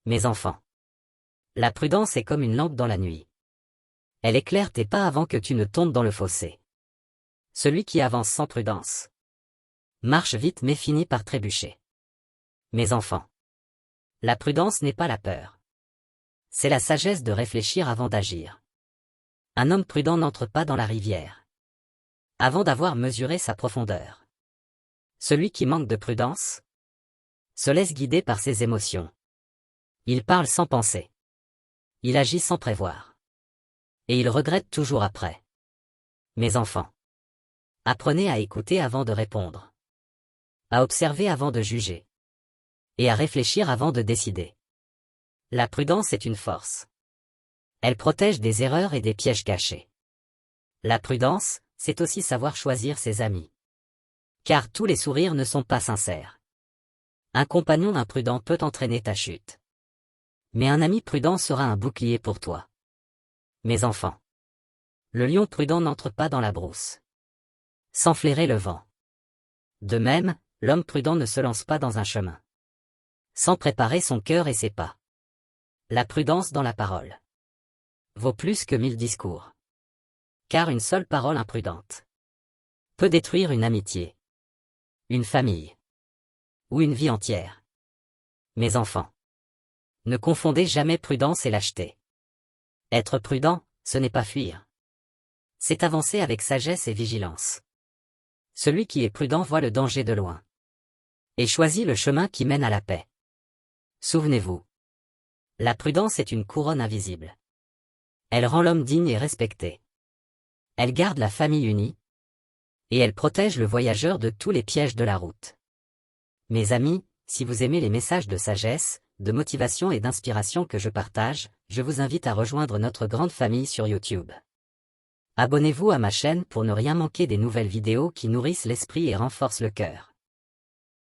Mes enfants. La prudence est comme une lampe dans la nuit. Elle éclaire tes pas avant que tu ne tombes dans le fossé. Celui qui avance sans prudence marche vite mais finit par trébucher. Mes enfants. La prudence n'est pas la peur. C'est la sagesse de réfléchir avant d'agir. Un homme prudent n'entre pas dans la rivière avant d'avoir mesuré sa profondeur. Celui qui manque de prudence se laisse guider par ses émotions. Il parle sans penser. Il agit sans prévoir. Et il regrette toujours après. Mes enfants. Apprenez à écouter avant de répondre. À observer avant de juger. Et à réfléchir avant de décider. La prudence est une force. Elle protège des erreurs et des pièges cachés. La prudence, c'est aussi savoir choisir ses amis. Car tous les sourires ne sont pas sincères. Un compagnon imprudent peut entraîner ta chute. Mais un ami prudent sera un bouclier pour toi. Mes enfants. Le lion prudent n'entre pas dans la brousse sans flairer le vent. De même, l'homme prudent ne se lance pas dans un chemin sans préparer son cœur et ses pas. La prudence dans la parole vaut plus que 1000 discours. Car une seule parole imprudente peut détruire une amitié, une famille ou une vie entière. Mes enfants. Ne confondez jamais prudence et lâcheté. Être prudent, ce n'est pas fuir. C'est avancer avec sagesse et vigilance. Celui qui est prudent voit le danger de loin. Et choisit le chemin qui mène à la paix. Souvenez-vous. La prudence est une couronne invisible. Elle rend l'homme digne et respecté. Elle garde la famille unie. Et elle protège le voyageur de tous les pièges de la route. Mes amis, si vous aimez les messages de sagesse, de motivation et d'inspiration que je partage, je vous invite à rejoindre notre grande famille sur YouTube. Abonnez-vous à ma chaîne pour ne rien manquer des nouvelles vidéos qui nourrissent l'esprit et renforcent le cœur.